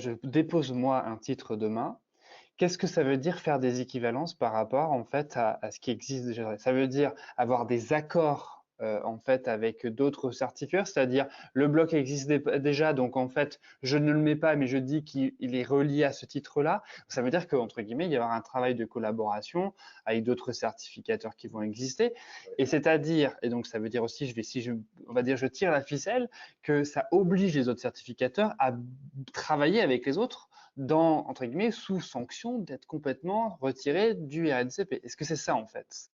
je dépose moi un titre demain. Qu'est-ce que ça veut dire faire des équivalences par rapport en fait à ce qui existe déjà? Ça veut dire avoir des accords en fait avec d'autres certifieurs, c'est-à-dire le bloc existe déjà, donc en fait je ne le mets pas, mais je dis qu'il est relié à ce titre-là. Ça veut dire qu'entre guillemets il y aura un travail de collaboration avec d'autres certificateurs qui vont exister, et c'est-à-dire, et donc ça veut dire aussi, si on va dire je tire la ficelle, que ça oblige les autres certificateurs à travailler avec les autres dans, entre guillemets, sous sanction d'être complètement retiré du RNCP. Est-ce que c'est ça en fait?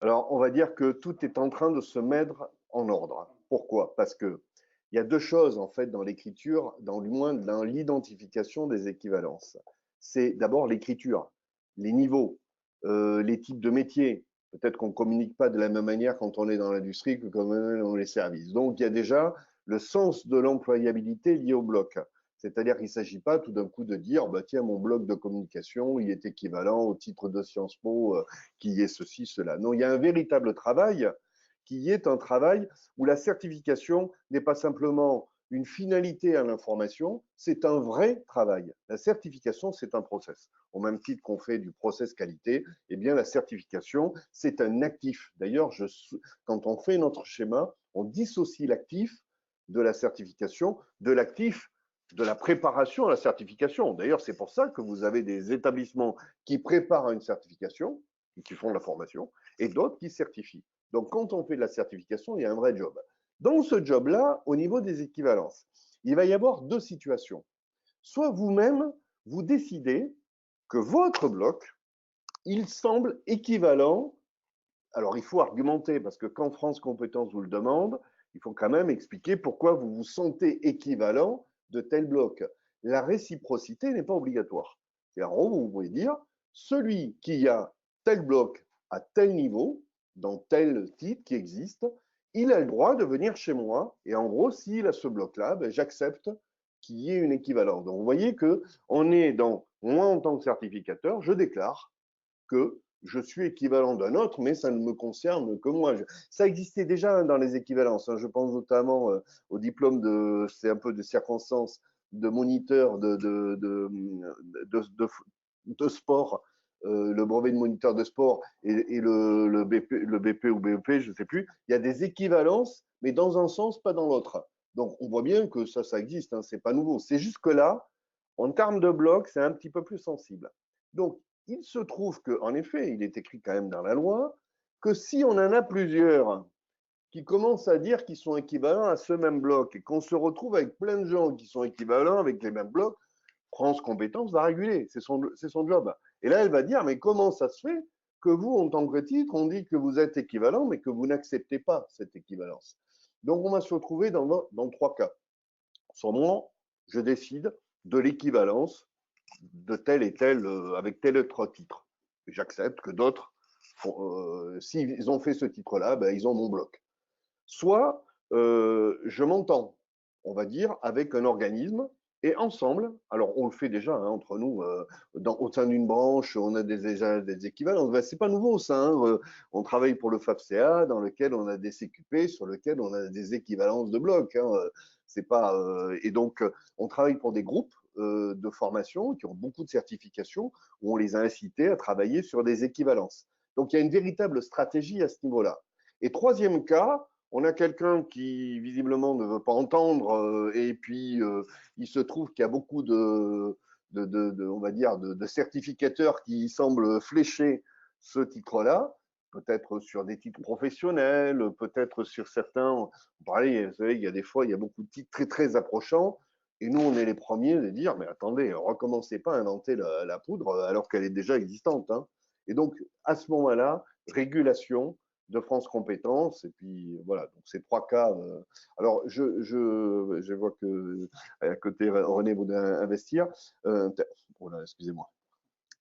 Alors, on va dire que tout est en train de se mettre en ordre. Pourquoi? Parce que il y a deux choses en fait dans l'écriture, du moins dans l'identification des équivalences. C'est d'abord l'écriture, les niveaux, les types de métiers. Peut-être qu'on ne communique pas de la même manière quand on est dans l'industrie que quand on est dans les services. Donc, il y a déjà le sens de l'employabilité lié au bloc. C'est-à-dire qu'il ne s'agit pas tout d'un coup de dire, bah, tiens, mon bloc de communication, il est équivalent au titre de Sciences Po qui est ceci, cela. Non, il y a un véritable travail qui est un travail où la certification n'est pas simplement une finalité à l'information, c'est un vrai travail. La certification, c'est un process. Au même titre qu'on fait du process qualité, eh bien la certification, c'est un actif. D'ailleurs, quand on fait notre schéma, on dissocie l'actif de la certification, de l'actif de la préparation à la certification. D'ailleurs, c'est pour ça que vous avez des établissements qui préparent à une certification, qui font de la formation, et d'autres qui certifient. Donc, quand on fait de la certification, il y a un vrai job. Dans ce job-là, au niveau des équivalences, il va y avoir deux situations. Soit vous-même, vous décidez que votre bloc, il semble équivalent. Alors, il faut argumenter, parce que quand France Compétences vous le demande, il faut quand même expliquer pourquoi vous vous sentez équivalent de tel bloc. La réciprocité n'est pas obligatoire. Et en gros, vous pouvez dire, celui qui a tel bloc à tel niveau, dans tel titre qui existe, il a le droit de venir chez moi. Et en gros, s'il a ce bloc-là, ben, j'accepte qu'il y ait une équivalence. Donc, vous voyez qu'on est dans, moi en tant que certificateur, je déclare que je suis équivalent d'un autre, mais ça ne me concerne que moi. Ça existait déjà dans les équivalences. Je pense notamment au diplôme c'est un peu de circonstance, de moniteur de sport, le brevet de moniteur de sport et le BP ou BEP, je ne sais plus. Il y a des équivalences, mais dans un sens, pas dans l'autre. Donc, on voit bien que ça existe, hein, c'est pas nouveau. C'est juste que là, en termes de bloc, c'est un petit peu plus sensible. Donc, il se trouve qu'en effet, il est écrit quand même dans la loi que si on en a plusieurs qui commencent à dire qu'ils sont équivalents à ce même bloc et qu'on se retrouve avec plein de gens qui sont équivalents avec les mêmes blocs, France Compétences va réguler, c'est son job. Et là, elle va dire, mais comment ça se fait que vous, en tant que titre, on dit que vous êtes équivalent, mais que vous n'acceptez pas cette équivalence? Donc, on va se retrouver dans trois cas. Soit moi, je décide de l'équivalence de tel et tel, avec tel autre titre. J'accepte que d'autres, s'ils ont fait ce titre-là, ben, ils ont mon bloc. Soit je m'entends, on va dire, avec un organisme et ensemble, alors on le fait déjà hein, entre nous, au sein d'une branche, on a déjà des équivalents. Ben, c'est pas nouveau ça. Hein, on travaille pour le FAFCA, dans lequel on a des CQP, sur lequel on a des équivalences de blocs. Hein, c'est pas, et donc, on travaille pour des groupes de formation qui ont beaucoup de certifications, où on les a incités à travailler sur des équivalences. Donc, il y a une véritable stratégie à ce niveau-là. Et troisième cas, on a quelqu'un qui visiblement ne veut pas entendre et puis il se trouve qu'il y a beaucoup on va dire de certificateurs qui semblent flécher ce titre-là, peut-être sur des titres professionnels, peut-être sur certains. Pareil, vous savez, il y a des fois, il y a beaucoup de titres très très approchants. Et nous, on est les premiers de dire, mais attendez, recommencez pas à inventer la poudre alors qu'elle est déjà existante. Hein. Et donc, à ce moment-là, régulation, de France Compétences. Et puis voilà, donc ces trois cas. Alors, je vois que à côté, René voudrait investir. Voilà, excusez-moi.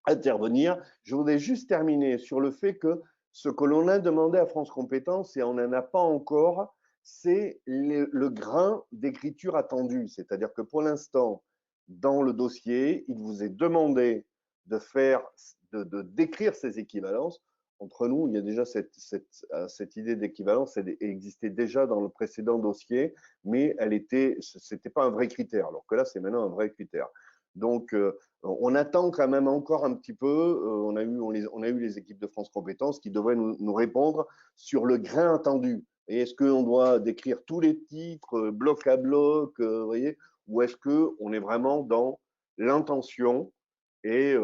Intervenir. Je voudrais juste terminer sur le fait que ce que l'on a demandé à France Compétences, et on n'en a pas encore, c'est le grain d'écriture attendu. C'est-à-dire que pour l'instant, dans le dossier, il vous est demandé de d'écrire ces équivalences entre nous, il y a déjà cette idée d'équivalence, elle existait déjà dans le précédent dossier, mais c'était pas un vrai critère, alors que là, c'est maintenant un vrai critère. Donc, on attend quand même encore un petit peu. On a eu les équipes de France Compétences qui devraient nous répondre sur le grain attendu. Et est-ce qu'on doit décrire tous les titres, bloc à bloc, vous voyez, ou est-ce qu'on est vraiment dans l'intention et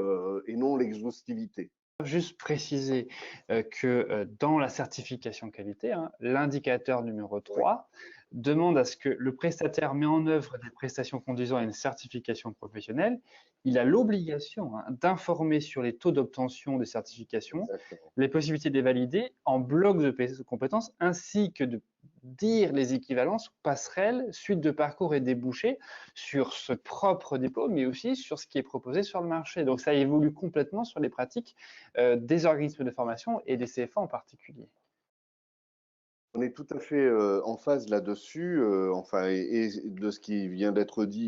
non l'exhaustivité? Juste préciser que dans la certification qualité, hein, l'indicateur numéro Oui, 3 demande à ce que le prestataire met en œuvre des prestations conduisant à une certification professionnelle. Il a l'obligation, hein, d'informer sur les taux d'obtention des certifications, exactement. les possibilités de les valider en bloc de compétences, ainsi que de dire les équivalences, passerelles, suite de parcours et débouchés sur ce propre dépôt, mais aussi sur ce qui est proposé sur le marché. Donc ça évolue complètement sur les pratiques des organismes de formation et des CFA en particulier. On est tout à fait en phase là-dessus, enfin, et de ce qui vient d'être dit